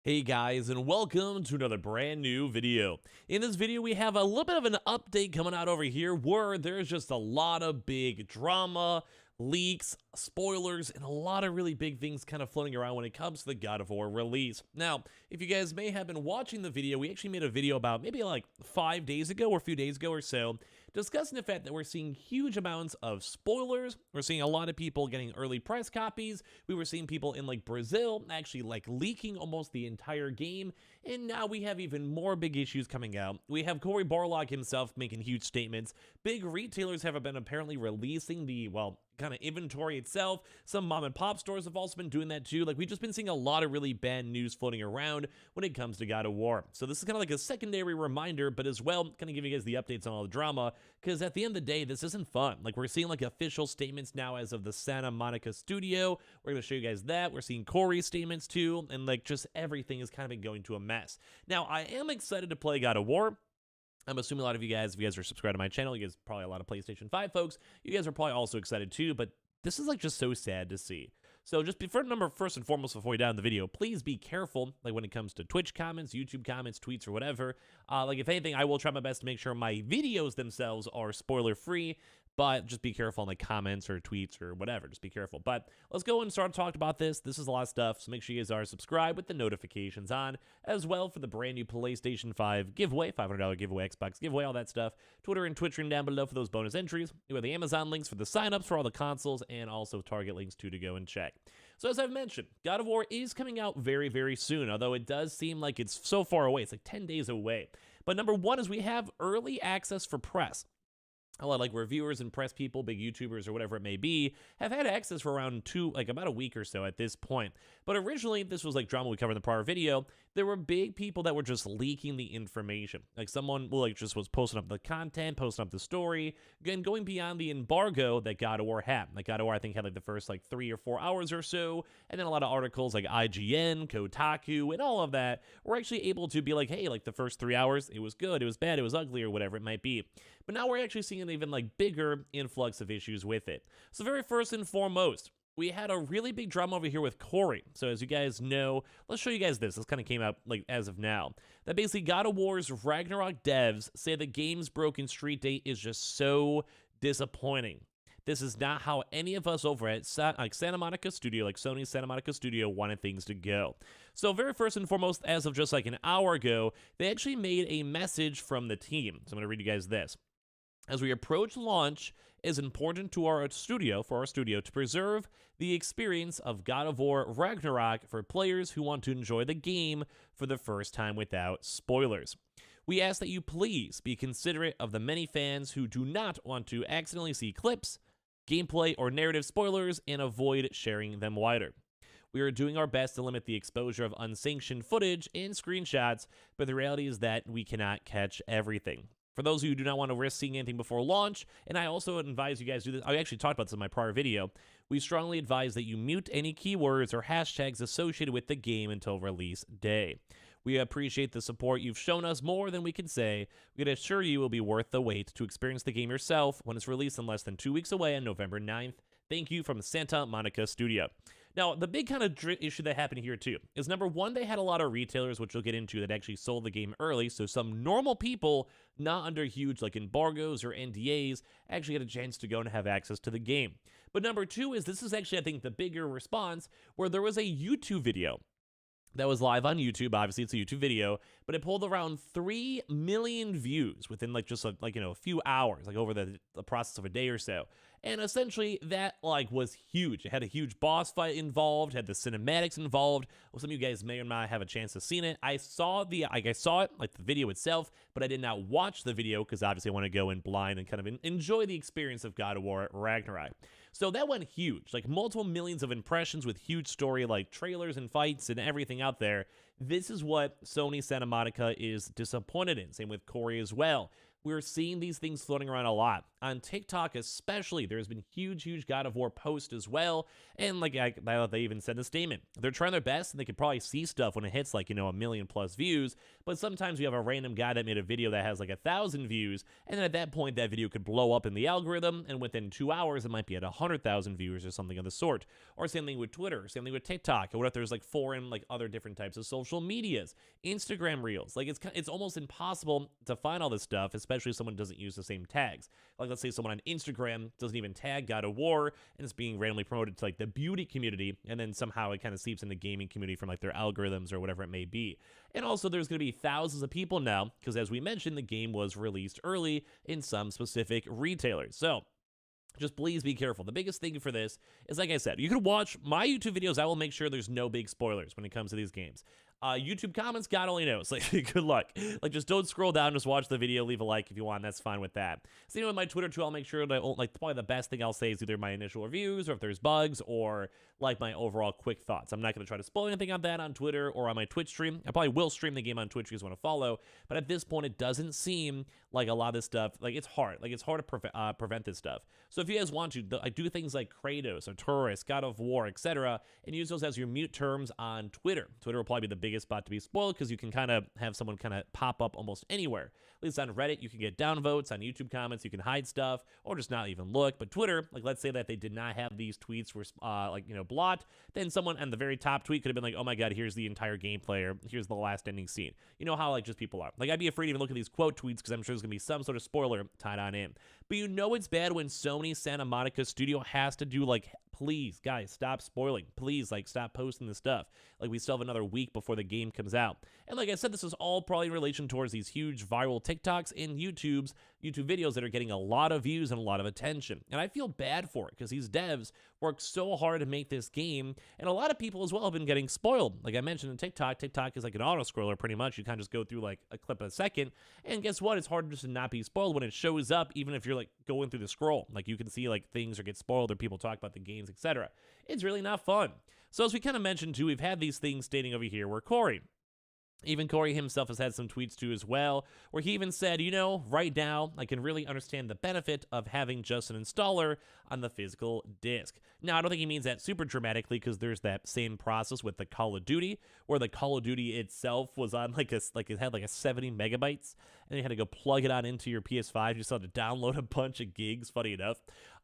Hey guys, and welcome to another brand new video. In this video, we have a little bit of an update coming out over here where there's just a lot of big drama, leaks, spoilers, and a lot of really big things kind of floating around when it comes to the God of War release. Now, if you guys may have been watching the video, we actually made a video about maybe like 5 days ago or a few days ago or so, discussing the fact that we're seeing huge amounts of spoilers. We're seeing a lot of people getting early press copies. We were seeing people in like Brazil actually like leaking almost the entire game. And now we have even more big issues coming out. We have Cory Barlog himself making huge statements. Big retailers have been apparently releasing the, well, kind of inventory itself. Some mom and pop stores have also been doing that too. Like, we've just been seeing a lot of really bad news floating around when it comes to God of War. So this is kind of like a secondary reminder, but as well, kind of giving you guys the updates on all the drama, because at the end of the day, this isn't fun. Like, we're seeing like official statements now as of the Santa Monica studio. We're going to show you guys that. We're seeing Cory's statements too, and like just everything is kind of been going to a mess. Now, I am excited to play God of War. I'm assuming a lot of you guys, if you guys are subscribed to my channel, you guys probably a lot of PlayStation 5 folks, you guys are probably also excited too, but this is like just so sad to see. So just first and foremost, before we dive into the video, please be careful, like when it comes to Twitch comments, YouTube comments, tweets, or whatever. Like if anything, I will try my best to make sure my videos themselves are spoiler-free, but just be careful in the comments or tweets or whatever. Just be careful. But let's go and start talking about this. This is a lot of stuff, so make sure you guys are subscribed with the notifications on, as well for the brand new PlayStation 5 giveaway, $500 giveaway, Xbox giveaway, all that stuff. Twitter and Twitch stream down below for those bonus entries. You have the Amazon links for the signups for all the consoles, and also Target links too to go and check. So as I've mentioned, God of War is coming out very, very soon, although it does seem like it's so far away. It's like 10 days away. But number one is we have early access for press. A lot of like reviewers and press people, big YouTubers or whatever it may be, have had access for around about a week or so at this point. But originally, this was like drama we covered in the prior video. There were big people that were just leaking the information. Like someone like just was posting up the content, posting up the story, again, going beyond the embargo that God of War had. Like God of War, I think, had like the first like 3 or 4 hours or so, and then a lot of articles like IGN, Kotaku, and all of that were actually able to be like, hey, like the first 3 hours, it was good, it was bad, it was ugly, or whatever it might be. But now we're actually seeing an even like bigger influx of issues with it. So very first and foremost, we had a really big drama over here with Cory. So as you guys know, let's show you guys this. This kind of came out like as of now. That basically God of War's Ragnarok devs say the game's broken street date is just so disappointing. This is not how any of us over at Santa Monica Studio, like Sony's Santa Monica Studio, wanted things to go. So very first and foremost, as of just like an hour ago, they actually made a message from the team. So I'm going to read you guys this. As we approach launch, it is important to our studio, to preserve the experience of God of War Ragnarok for players who want to enjoy the game for the first time without spoilers. We ask that you please be considerate of the many fans who do not want to accidentally see clips, gameplay, or narrative spoilers and avoid sharing them wider. We are doing our best to limit the exposure of unsanctioned footage and screenshots, but the reality is that we cannot catch everything. For those of you who do not want to risk seeing anything before launch, and I also advise you guys do this, I actually talked about this in my prior video, we strongly advise that you mute any keywords or hashtags associated with the game until release day. We appreciate the support you've shown us more than we can say. We can assure you it will be worth the wait to experience the game yourself when it's released in less than 2 weeks away on November 9th. Thank you from Santa Monica Studio. Now, the big kind of issue that happened here too is number one, they had a lot of retailers, which we'll get into, that actually sold the game early. So some normal people, not under huge like embargoes or NDAs, actually had a chance to go and have access to the game. But number two is this is actually, I think, the bigger response where there was a YouTube video that was live on YouTube. Obviously, it's a YouTube video, but it pulled around 3 million views within like just a few hours, like over the process of a day or so. And essentially, that like was huge. It had a huge boss fight involved, had the cinematics involved. Well, some of you guys may or may not have a chance to seen it. I saw it, like the video itself, but I did not watch the video because obviously I want to go in blind and kind of enjoy the experience of God of War Ragnarok. So that went huge, like multiple millions of impressions with huge story, like trailers and fights and everything out there. This is what Sony Santa Monica is disappointed in. Same with Cory as well. we're seeing these things floating around a lot. On TikTok especially, there's been huge God of War posts as well. And like they even said in the statement, they're trying their best and they could probably see stuff when it hits like, a million plus views. But sometimes you have a random guy that made a video that has like 1,000 views. And then at that point, that video could blow up in the algorithm. And within 2 hours, it might be at 100,000 viewers or something of the sort. Or same thing with Twitter, same thing with TikTok. Or what if there's like foreign, like other different types of social medias, Instagram reels. Like it's almost impossible to find all this stuff, especially if someone doesn't use the same tags. Like let's say someone on Instagram doesn't even tag God of War and it's being randomly promoted to like the beauty community, and then somehow it kind of seeps in the gaming community from like their algorithms or whatever it may be. And also there's going to be thousands of people now because, as we mentioned, the game was released early in some specific retailers. So just please be careful. The biggest thing for this is, like I said, you can watch my YouTube videos. I will make sure there's no big spoilers when it comes to these games. YouTube comments, God only knows. Like, good luck. Like, just don't scroll down. Just watch the video. Leave a like if you want. That's fine with that. So, with my Twitter too, I'll make sure that, like, probably the best thing I'll say is either my initial reviews or if there's bugs or, like, my overall quick thoughts. I'm not going to try to spoil anything on that on Twitter or on my Twitch stream. I probably will stream the game on Twitch if you guys want to follow. But at this point, it doesn't seem like a lot of this stuff, like, it's hard. Like, it's hard to prevent this stuff. So if you guys want to, I do things like Kratos or Tourist, God of War, etc., and use those as your mute terms on Twitter. Twitter will probably be the biggest spot to be spoiled because you can kind of have someone kind of pop up almost anywhere. At least on Reddit, you can get downvotes. On YouTube comments, you can hide stuff or just not even look. But Twitter, like, let's say that they did not have these tweets were blocked, then someone on the very top tweet could have been like, oh my god, here's the entire gameplay, or here's the last ending scene. You know how like just people are. Like, I'd be afraid to even look at these quote tweets because I'm sure there's gonna be some sort of spoiler tied on in. But it's bad when Sony Santa Monica Studio has to do like, please, guys, stop spoiling. Please, like, stop posting this stuff. Like, we still have another week before the game comes out. And like I said, this is all probably in relation towards these huge viral TikToks and YouTube videos that are getting a lot of views and a lot of attention. And I feel bad for it because these devs worked so hard to make this game. And a lot of people as well have been getting spoiled. Like I mentioned in TikTok is like an auto-scroller pretty much. You kind of just go through like a clip a second. And guess what? It's hard just to not be spoiled when it shows up, even if you're like going through the scroll. Like you can see like things or get spoiled or people talk about the games, etc. It's really not fun. So as we kind of mentioned too, we've had these things stating over here where Corey himself has had some tweets too as well, where he even said, right now, I can really understand the benefit of having just an installer on the physical disc. Now, I don't think he means that super dramatically because there's that same process with the Call of Duty, where the Call of Duty itself was on it had like a 70 megabytes, and you had to go plug it on into your PS5. You still had to download a bunch of gigs, funny enough.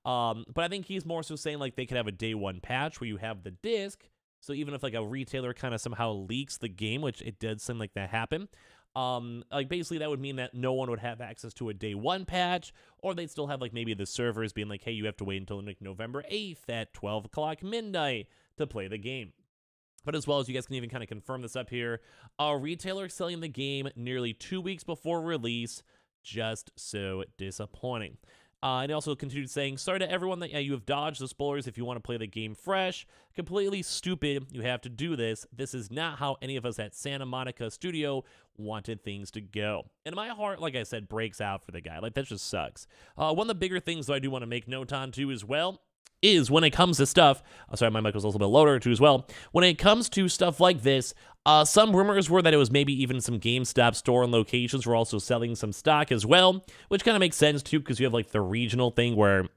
But I think he's more so saying like they could have a day one patch where you have the disc. So even if like a retailer kind of somehow leaks the game, which it did seem like that happened, like basically that would mean that no one would have access to a day one patch, or they'd still have like maybe the servers being like, hey, you have to wait until like November 8th at 12 o'clock midnight to play the game. But as well as you guys can even kind of confirm this up here, a retailer selling the game nearly 2 weeks before release, just so disappointing. And he also continued saying, sorry to everyone that you have dodged the spoilers if you want to play the game fresh. Completely stupid. You have to do this. This is not how any of us at Santa Monica Studio wanted things to go. And my heart, like I said, breaks out for the guy. Like, that just sucks. One of the bigger things that I do want to make note on too as well is when it comes to stuff, sorry, my mic was a little bit louder too as well. When it comes to stuff like this, some rumors were that it was maybe even some GameStop store and locations were also selling some stock as well, which kind of makes sense too because you have like the regional thing where,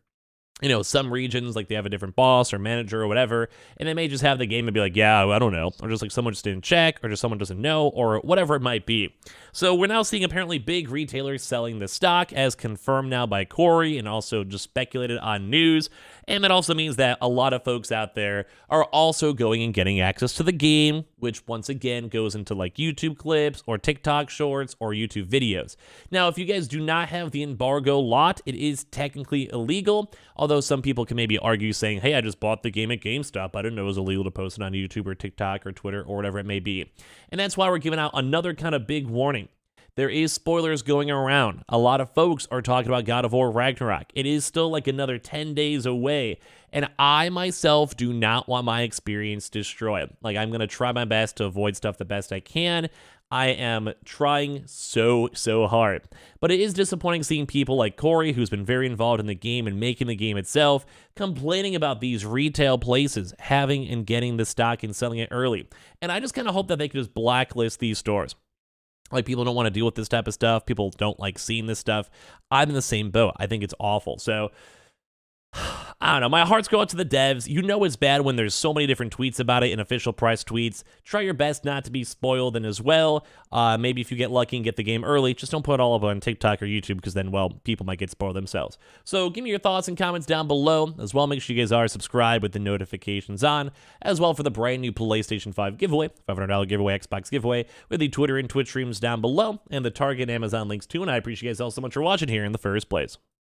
some regions, like they have a different boss or manager or whatever, and they may just have the game and be like, yeah, I don't know, or just like someone just didn't check, or just someone doesn't know, or whatever it might be. So we're now seeing apparently big retailers selling the stock, as confirmed now by Corey, and also just speculated on news, and that also means that a lot of folks out there are also going and getting access to the game, which once again goes into like YouTube clips, or TikTok shorts, or YouTube videos. Now, if you guys do not have the embargo lot, it is technically illegal, although some people can maybe argue saying, hey, I just bought the game at GameStop. I didn't know it was illegal to post it on YouTube or TikTok or Twitter or whatever it may be. And that's why we're giving out another kind of big warning. There is spoilers going around. A lot of folks are talking about God of War Ragnarok. It is still like another 10 days away. And I myself do not want my experience destroyed. Like, I'm going to try my best to avoid stuff the best I can. I am trying so hard. But it is disappointing seeing people like Corey, who's been very involved in the game and making the game itself, complaining about these retail places having and getting the stock and selling it early. And I just kind of hope that they can just blacklist these stores. Like, people don't want to deal with this type of stuff. People don't like seeing this stuff. I'm in the same boat. I think it's awful. So I don't know. My hearts go out to the devs. You know it's bad when there's so many different tweets about it and official price tweets. Try your best not to be spoiled, and as well, maybe if you get lucky and get the game early, just don't put it all up on TikTok or YouTube because then, well, people might get spoiled themselves. So give me your thoughts and comments down below. As well, make sure you guys are subscribed with the notifications on, as well for the brand new PlayStation 5 giveaway, $500 giveaway, Xbox giveaway, with the Twitter and Twitch streams down below, and the Target and Amazon links too, and I appreciate you guys all so much for watching here in the first place.